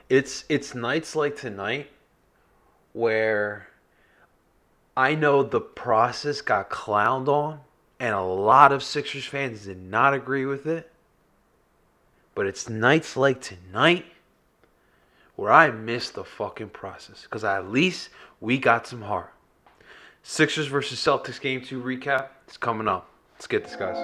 It's nights like tonight where I know the process got clowned on, and a lot of Sixers fans did not agree with it. But it's nights like tonight where I miss the fucking process. Because at least we got some heart. Sixers versus Celtics game 2 recap is coming up. Let's get this, guys.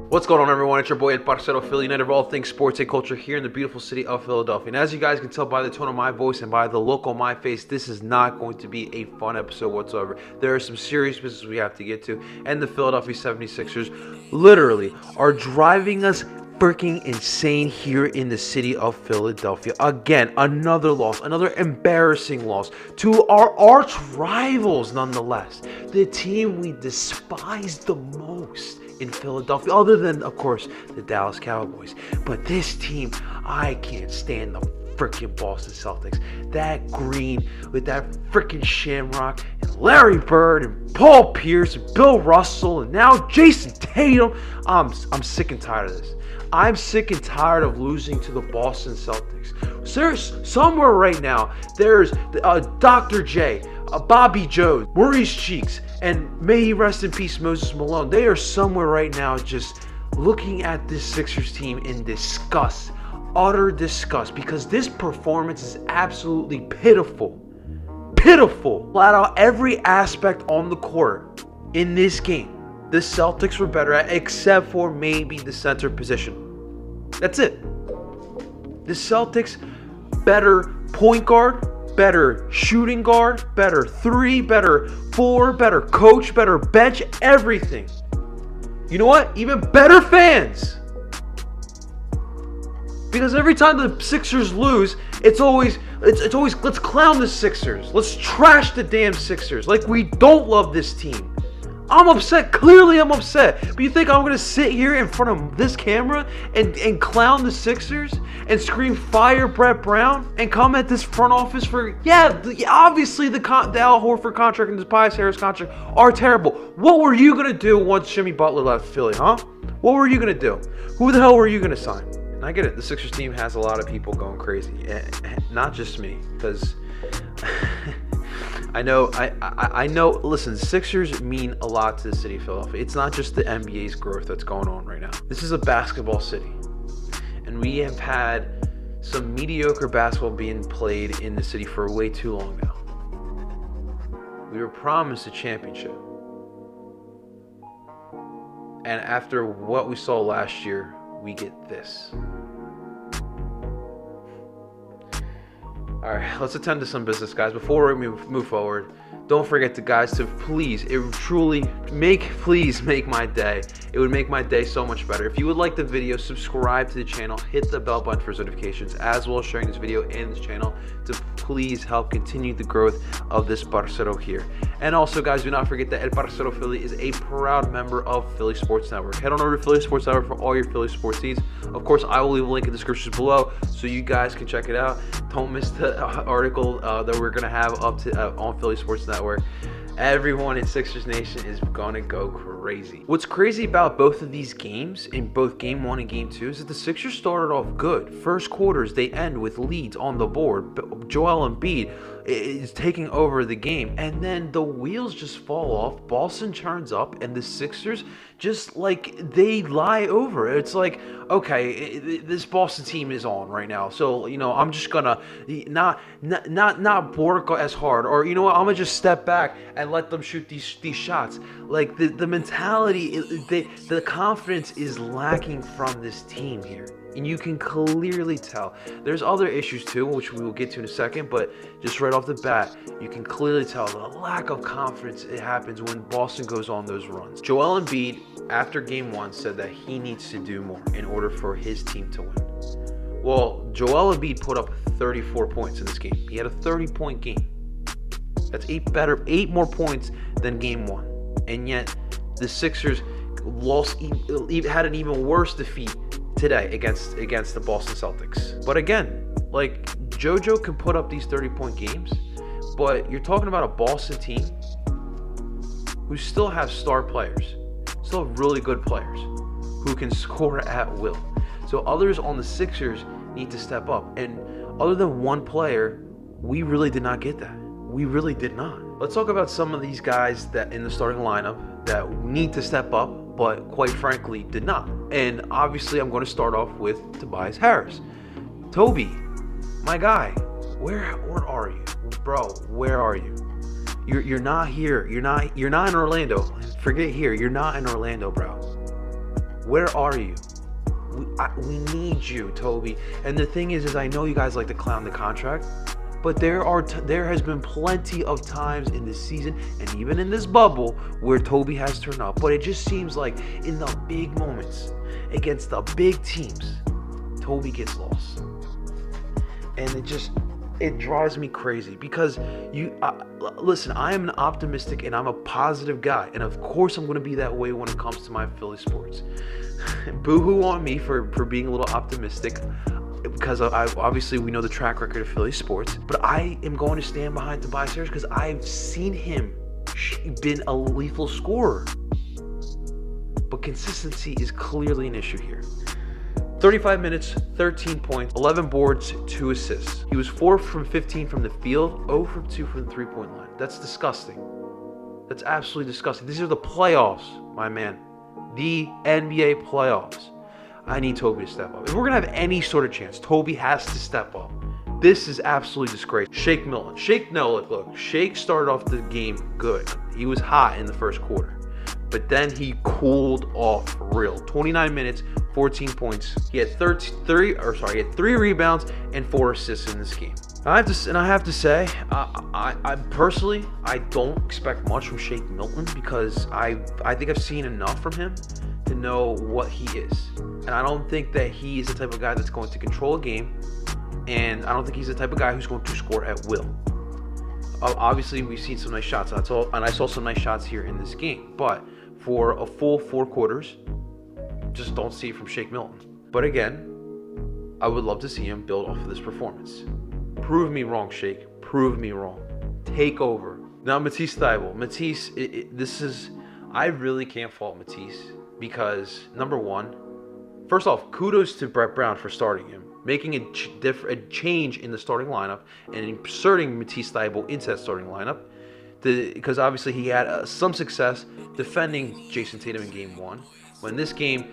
What's going on, everyone? It's your boy, El Parcero Philly, United of all things sports and culture here in the beautiful city of Philadelphia. And as you guys can tell by the tone of my voice and by the look on my face, this is not going to be a fun episode whatsoever. There are some serious business we have to get to, and the Philadelphia 76ers literally are driving us freaking insane here in the city of Philadelphia. Again, another loss, another embarrassing loss to our arch rivals nonetheless. The team we despise the most in Philadelphia, other than, of course, the Dallas Cowboys. But this team, I can't stand the freaking Boston Celtics. That green with that freaking Shamrock and Larry Bird and Paul Pierce and Bill Russell and now Jason Tatum. I'm sick and tired of this. I'm sick and tired of losing to the Boston Celtics. There's somewhere right now, there's Dr. J, Bobby Jones, Maurice Cheeks, and may he rest in peace, Moses Malone. They are somewhere right now just looking at this Sixers team in disgust, utter disgust, because this performance is absolutely pitiful. Pitiful. Flat out every aspect on the court in this game, the Celtics were better at, except for maybe the center position. That's it. The Celtics, better point guard, better shooting guard, better three, better four, better coach, better bench, everything. You know what? Even better fans. Because every time the Sixers lose, it's always let's clown the Sixers. Let's trash the damn Sixers. Like we don't love this team. I'm upset. Clearly, I'm upset. But you think I'm going to sit here in front of this camera and clown the Sixers and scream fire Brett Brown and come at this front office for, obviously the Al Horford contract and the Tobias Harris contract are terrible. What were you going to do once Jimmy Butler left Philly, huh? What were you going to do? Who the hell were you going to sign? And I get it. The Sixers team has a lot of people going crazy. Not just me, because... I know, listen, Sixers mean a lot to the city of Philadelphia. It's not just the NBA's growth that's going on right now. This is a basketball city. And we have had some mediocre basketball being played in the city for way too long now. We were promised a championship. And after what we saw last year, we get this. All right, let's attend to some business, guys. Before we move forward, don't forget to, guys, to please make my day. It would make my day so much better. If you would like the video, subscribe to the channel, hit the bell button for notifications, as well as sharing this video and this channel to please help continue the growth of this Parcero here. And also, guys, do not forget that El Parcero Philly is a proud member of Philly Sports Network. Head on over to Philly Sports Network for all your Philly sports needs. Of course, I will leave a link in the description below so you guys can check it out. Don't miss the article that we're going to have up to on Philly Sports Network. Everyone in Sixers Nation is gonna go crazy. What's crazy about both of these games, in both Game 1 and Game 2, is that the Sixers started off good. First quarters, they end with leads on the board. Joel Embiid is taking over the game, and then the wheels just fall off. Boston turns up, and the Sixers just, like, they lie over. It's like, okay, this Boston team is on right now, so, you know, I'm just gonna not work as hard, or, you know what, I'm gonna just step back and let them shoot these shots. Like, the mentality, the confidence is lacking from this team here. And you can clearly tell. There's other issues too, which we will get to in a second, but just right off the bat, you can clearly tell the lack of confidence it happens when Boston goes on those runs. Joel Embiid after game 1, said that he needs to do more in order for his team to win. Well, Joel Embiid put up 34 points in this game. He had a 30-point game. That's 8 more points than game 1. And yet, the Sixers had an even worse defeat today against the Boston Celtics. But again, like, JoJo can put up these 30-point games, but you're talking about a Boston team who still have star players, still have really good players who can score at will. So others on the Sixers need to step up. And other than one player, we really did not get that. We really did not. Let's talk about some of these guys that in the starting lineup that need to step up, but quite frankly did not. And obviously I'm going to start off with Tobias Harris. Toby, my guy, where are you? Bro, where are you? You're not here. You're not in Orlando. Forget here. You're not in Orlando, bro. Where are you? We need you, Toby. And the thing is I know you guys like to clown the contract, but there has been plenty of times in this season and even in this bubble where Toby has turned up. But it just seems like in the big moments against the big teams, Toby gets lost. And it drives me crazy because listen, I am an optimistic and I'm a positive guy. And of course I'm going to be that way when it comes to my Philly sports. Boo-hoo on me for being a little optimistic, because obviously we know the track record of Philly sports, but I am going to stand behind Tobias Harris because I've seen him been a lethal scorer. But consistency is clearly an issue here. 35 minutes, 13 points, 11 boards, 2 assists. He was 4 from 15 from the field, 0 from 2 from the 3-point line. That's disgusting. That's absolutely disgusting. These are the playoffs, my man. The NBA playoffs. I need Toby to step up. If we're going to have any sort of chance, Toby has to step up. This is absolutely disgraceful. Shake Milton. Look. Shake started off the game good. He was hot in the first quarter. But then he cooled off real. 29 minutes, 14 points. He had 3 rebounds and 4 assists in this game. I have to say, I personally don't expect much from Shake Milton because I think I've seen enough from him to know what he is. And I don't think that he is the type of guy that's going to control a game, and I don't think he's the type of guy who's going to score at will. Obviously, we've seen some nice shots, and I saw some nice shots here in this game. But for a full 4 quarters, just don't see it from Shake Milton. But again, I would love to see him build off of this performance. Prove me wrong, Shake. Prove me wrong. Take over. Now, Matisse Thybulle. Matisse, I really can't fault Matisse because, number one, first off, kudos to Brett Brown for starting him, making a change in the starting lineup and inserting Matisse Thybulle into that starting lineup because obviously he had some success defending Jason Tatum in Game 1. When this game,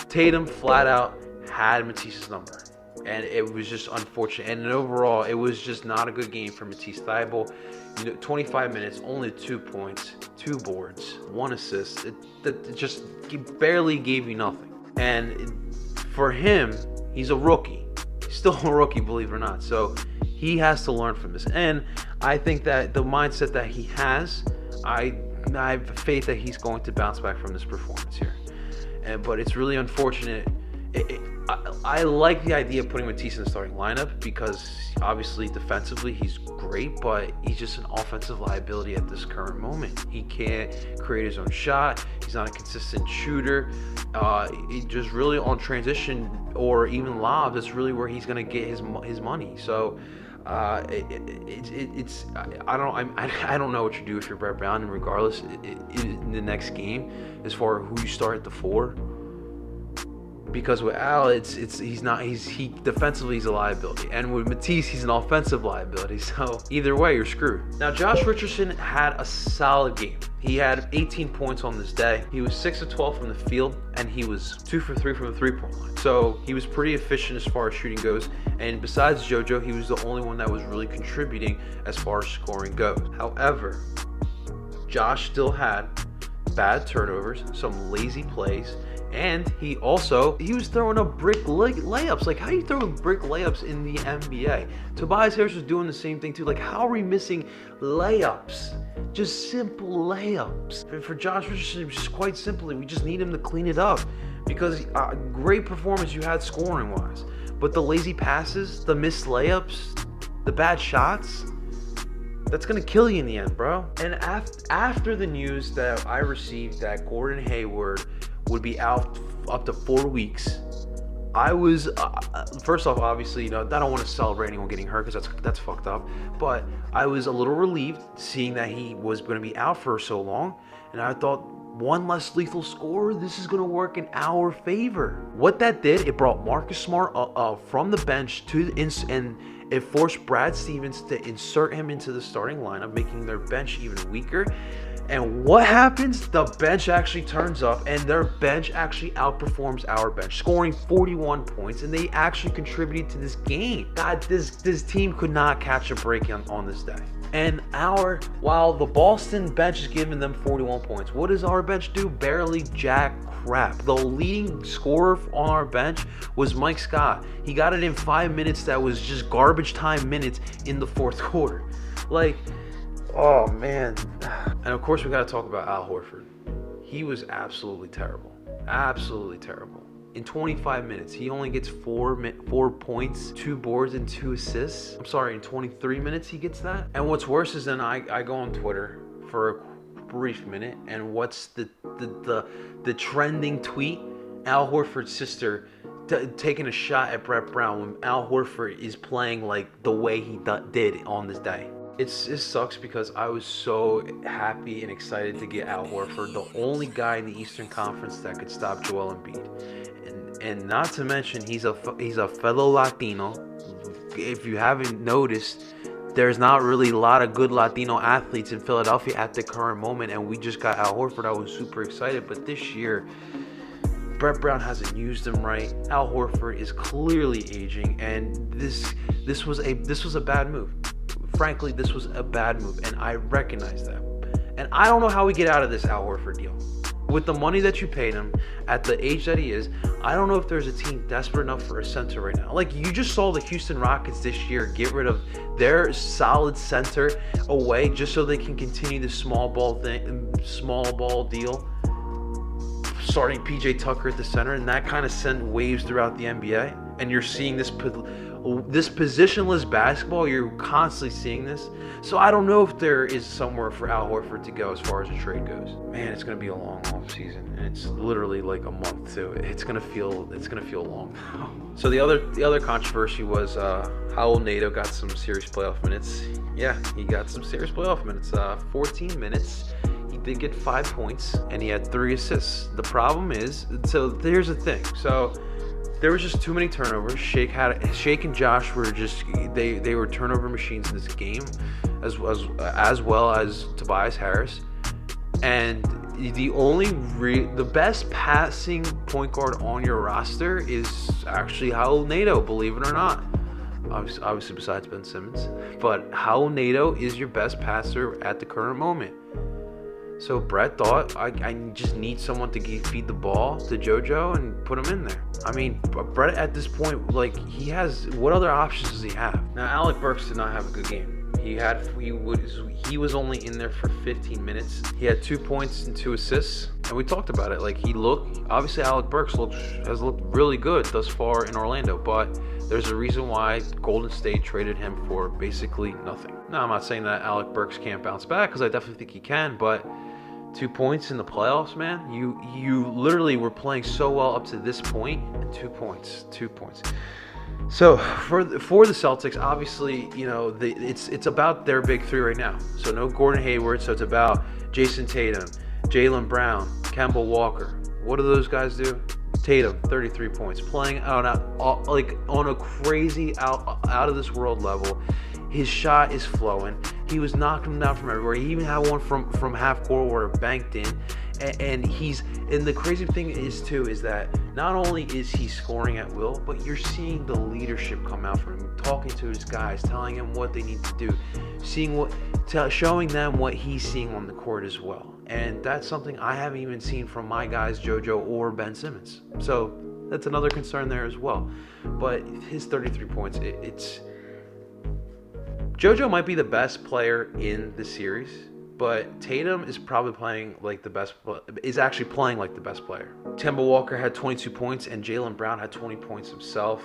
Tatum flat out had Matisse's number. And it was just unfortunate. And overall, it was just not a good game for Matisse Thybulle. 25 minutes, only 2 points, 2 boards, 1 assist. It just barely gave you nothing. And for him, he's a rookie. He's still a rookie, believe it or not. So he has to learn from this. And I think that the mindset that he has, I have faith that he's going to bounce back from this performance here. But it's really unfortunate. I like the idea of putting Matisse in the starting lineup because obviously defensively he's great, but he's just an offensive liability at this current moment. He can't create his own shot. He's not a consistent shooter. He just really on transition or even lobs, that's really where he's going to get his money. So I don't know what you do if you're Brett Brown, and regardless in the next game as far as who you start at the 4. Because with Al, he defensively he's a liability, and with Matisse he's an offensive liability. So either way, you're screwed. Now Josh Richardson had a solid game. He had 18 points on this day. He was 6 of 12 from the field, and he was 2 for 3 from the 3-point line. So he was pretty efficient as far as shooting goes. And besides JoJo, he was the only one that was really contributing as far as scoring goes. However, Josh still had bad turnovers, some lazy plays, And he was throwing up brick layups. Like, how are you throwing brick layups in the NBA? Tobias Harris was doing the same thing too. Like, how are we missing layups? Just simple layups. For Josh Richardson, just quite simply, we just need him to clean it up. Because great performance you had scoring wise. But the lazy passes, the missed layups, the bad shots, that's going to kill you in the end, bro. And after the news that I received that Gordon Hayward would be out up to 4 weeks, I was, first off, obviously, I don't want to celebrate anyone getting hurt because that's fucked up. But I was a little relieved seeing that he was going to be out for so long. And I thought, one less lethal scorer, this is going to work in our favor. What that did, it brought Marcus Smart from the bench and it forced Brad Stevens to insert him into the starting lineup, making their bench even weaker. And what happens? The bench actually turns up, and their bench actually outperforms our bench, scoring 41 points, and they actually contributed to this game. God, this team could not catch a break on this day. And while the Boston bench is giving them 41 points, what does our bench do? Barely jack crap. The leading scorer on our bench was Mike Scott. He got it in 5 minutes. That was just garbage time minutes in the fourth quarter. Like, oh man. And of course we got to talk about Al Horford. He was absolutely terrible. Absolutely terrible. In 25 minutes, he only gets 4 points, 2 boards, and 2 assists. I'm sorry, in 23 minutes he gets that. And what's worse is then I go on Twitter for a brief minute, and what's the trending tweet? Al Horford's sister taking a shot at Brett Brown when Al Horford is playing like the way he did on this day. It sucks because I was so happy and excited to get Al Horford, the only guy in the Eastern Conference that could stop Joel Embiid. And not to mention, he's a fellow Latino. If you haven't noticed, there's not really a lot of good Latino athletes in Philadelphia at the current moment, and we just got Al Horford. I was super excited, but this year, Brett Brown hasn't used him right. Al Horford is clearly aging, and this was a bad move. Frankly, this was a bad move, and I recognize that. And I don't know how we get out of this Al Horford deal. With the money that you paid him, at the age that he is, I don't know if there's a team desperate enough for a center right now. Like, you just saw the Houston Rockets this year get rid of their solid center away just so they can continue the small ball deal, starting PJ Tucker at the center, and that kind of sent waves throughout the NBA. And you're seeing this positionless basketball, you're constantly seeing this. So I don't know if there is somewhere for Al Horford to go as far as the trade goes. Man, it's gonna be a long off season, and it's literally like a month too. It's gonna feel long now. So the other controversy was Raul Neto got some serious playoff minutes. Yeah, he got some serious playoff minutes. 14 minutes. He did get 5 points, and he had 3 assists. The problem is, so here's the thing. So there was just too many turnovers. Shake and Josh were just they were turnover machines in this game, as well as Tobias Harris. And the best passing point guard on your roster is actually Raul Neto, believe it or not. Obviously besides Ben Simmons, but Raul Neto is your best passer at the current moment. So Brett thought, I just need someone to feed the ball to JoJo and put him in there. I mean, Brett at this point, like, what other options does he have? Now, Alec Burks did not have a good game. He was only in there for 15 minutes. He had 2 points and 2 assists, and we talked about it. Like, obviously Alec Burks has looked really good thus far in Orlando, but there's a reason why Golden State traded him for basically nothing. Now, I'm not saying that Alec Burks can't bounce back, because I definitely think he can, but 2 points in the playoffs, man. You literally were playing so well up to this point, and 2 points. So for the Celtics, obviously, it's about their big three right now. So no Gordon Hayward. So it's about Jason Tatum, Jaylen Brown, Kemba Walker. What do those guys do? Tatum, 33 points, playing on a crazy out of this world level. His shot is flowing. He was knocking them down from everywhere. He even had one from half court where it banked in. And the crazy thing is that not only is he scoring at will, but you're seeing the leadership come out from him, talking to his guys, telling them what they need to do, showing them what he's seeing on the court as well. And that's something I haven't even seen from my guys, JoJo or Ben Simmons. So that's another concern there as well. But his 33 points, it's... JoJo might be the best player in the series, but Tatum is probably playing like the best, is actually playing like the best player. Kemba Walker had 22 points and Jaylen Brown had 20 points himself.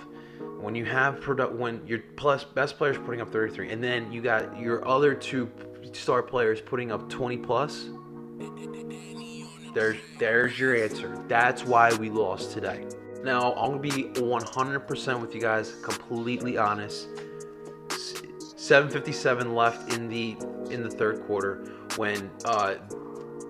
When you have when your best players putting up 33, and then you got your other two star players putting up 20 plus, there's your answer. That's why we lost today. Now I'm gonna be 100% with you guys, completely honest. 7:57 left in the third quarter when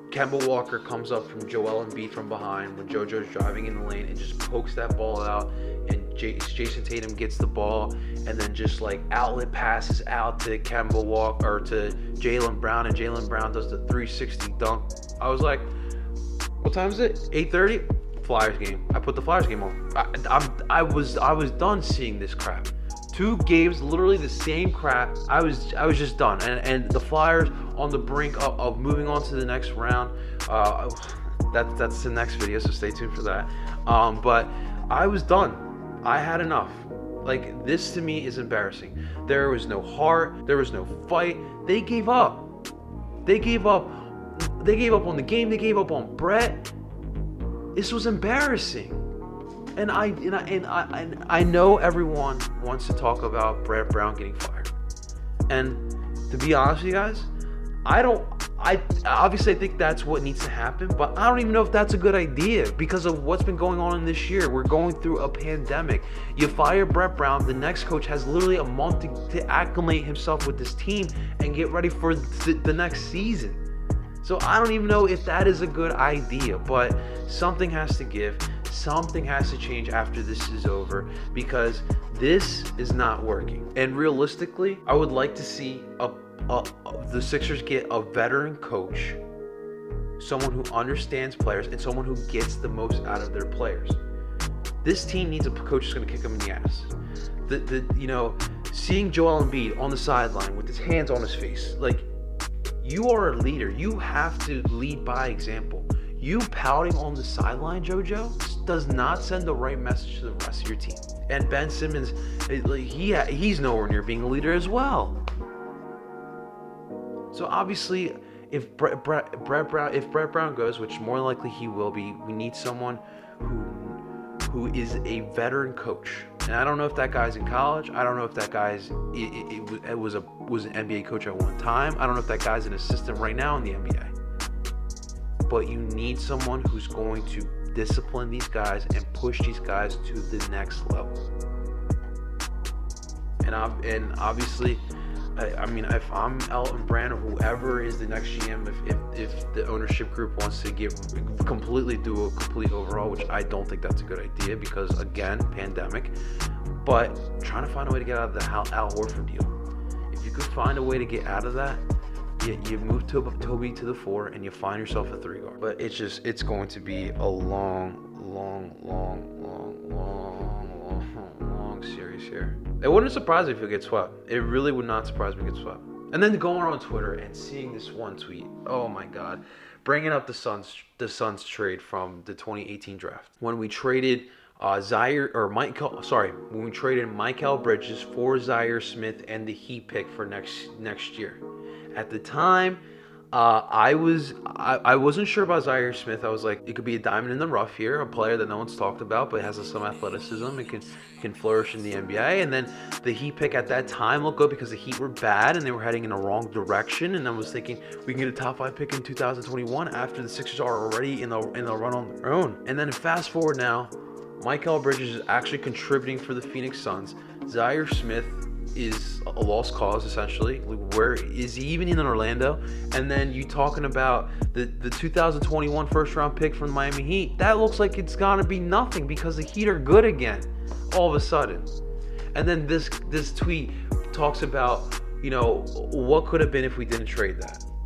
Kemba Walker comes up from Joel Embiid from behind when JoJo's driving in the lane and just pokes that ball out, and Jason Tatum gets the ball and then just like outlet passes out to Kemba Walker or to Jaylen Brown, and Jaylen Brown does the 360 dunk. I was like, what time is it? 8:30? Flyers game. I put the Flyers game on. I was done seeing this crap. 2 games, literally the same crap. I was just done. And the Flyers on the brink of moving on to the next round. That's the next video, so stay tuned for that. But I was done. I had enough. Like, this to me is embarrassing. There was no heart. There was no fight. They gave up. They gave up on the game. They gave up on Brett. This was embarrassing. And I know everyone wants to talk about Brett Brown getting fired. And to be honest with you guys, I obviously think that's what needs to happen, but I don't even know if that's a good idea because of what's been going on in this year. We're going through a pandemic. You fire Brett Brown, the next coach has literally a month to acclimate himself with this team and get ready for the next season. So I don't even know if that is a good idea, but something has to give. Something has to change after this is over because this is not working. And realistically, I would like to see the Sixers get a veteran coach, someone who understands players and someone who gets the most out of their players. This team needs a coach who's going to kick them in the ass. Seeing Joel Embiid on the sideline with his hands on his face, like, you are a leader. You have to lead by example. You pouting on the sideline, JoJo, does not send the right message to the rest of your team. And Ben Simmons, he's nowhere near being a leader as well. So obviously, if Brett Brown goes, which more than likely he will be, we need someone who is a veteran coach. And I don't know if that guy's in college. I don't know if that guy's was an NBA coach at one time. I don't know if that guy's an assistant right now in the NBA. But you need someone who's going to discipline these guys and push these guys to the next level. And obviously, I mean, if I'm Elton Brand or whoever is the next GM, if the ownership group wants to do a complete overhaul, which I don't think that's a good idea because, again, pandemic, but trying to find a way to get out of the Al Horford deal. If you could find a way to get out of that, you move Toby to the 4 and you find yourself a 3 guard. But it's going to be a long series here. It wouldn't surprise me if it gets swept. It really would not surprise me if it gets swept. And then going on Twitter and seeing this one tweet, oh my God, bringing up the Suns trade from the 2018 draft when we traded when we traded Mikal Bridges for Zaire Smith and the Heat pick for next year. At the time, I wasn't sure about Zaire Smith. I was like, it could be a diamond in the rough here, a player that no one's talked about, but has some athleticism and can flourish in the NBA. And then the Heat pick at that time looked good because the Heat were bad and they were heading in the wrong direction. And I was thinking we can get a top 5 pick in 2021 after the Sixers are already in the run on their own. And then fast forward now, Mikal Bridges is actually contributing for the Phoenix Suns. Zaire Smith is a lost cause, essentially. Where is he even in Orlando? And then you talking about the 2021 first round pick from the Miami Heat. That looks like it's gonna be nothing because the Heat are good again all of a sudden. And then this tweet talks about, what could have been if we didn't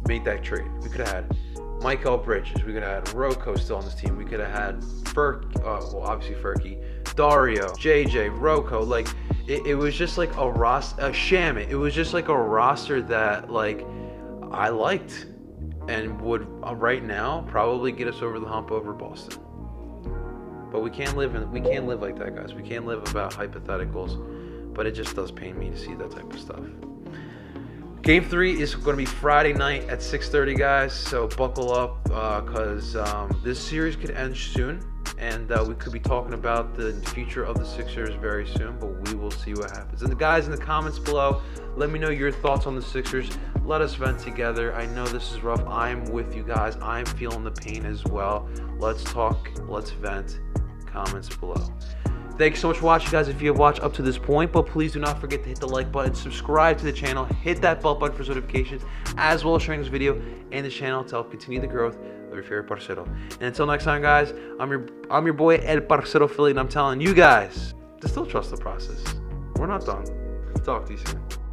make that trade. We could have had Mikal Bridges. We could have had Rocco still on this team. We could have had obviously Furky, Dario, JJ, Rocco. Like, it was just like a Shamit. It was just like a roster that, like, I liked. and would right now probably get us over the hump over Boston. But we can't live like that, guys. We can't live about hypotheticals. But it just does pain me to see that type of stuff. Game 3 is going to be Friday night at 6:30, guys. So buckle up, because this series could end soon, and we could be talking about the future of the Sixers very soon. But we will see what happens. And the guys in the comments below, let me know your thoughts on the Sixers. Let us vent together. I know this is rough. I'm with you guys. I'm feeling the pain as well. Let's talk. Let's vent. Comments below. Thanks so much for watching, guys, if you have watched up to this point. But please do not forget to hit the like button, subscribe to the channel, hit that bell button for notifications, as well as sharing this video and the channel to help continue the growth of your favorite parcero. And until next time, guys, I'm your boy El Parcero Philly, and I'm telling you guys to still trust the process. We're not done. Talk to you soon.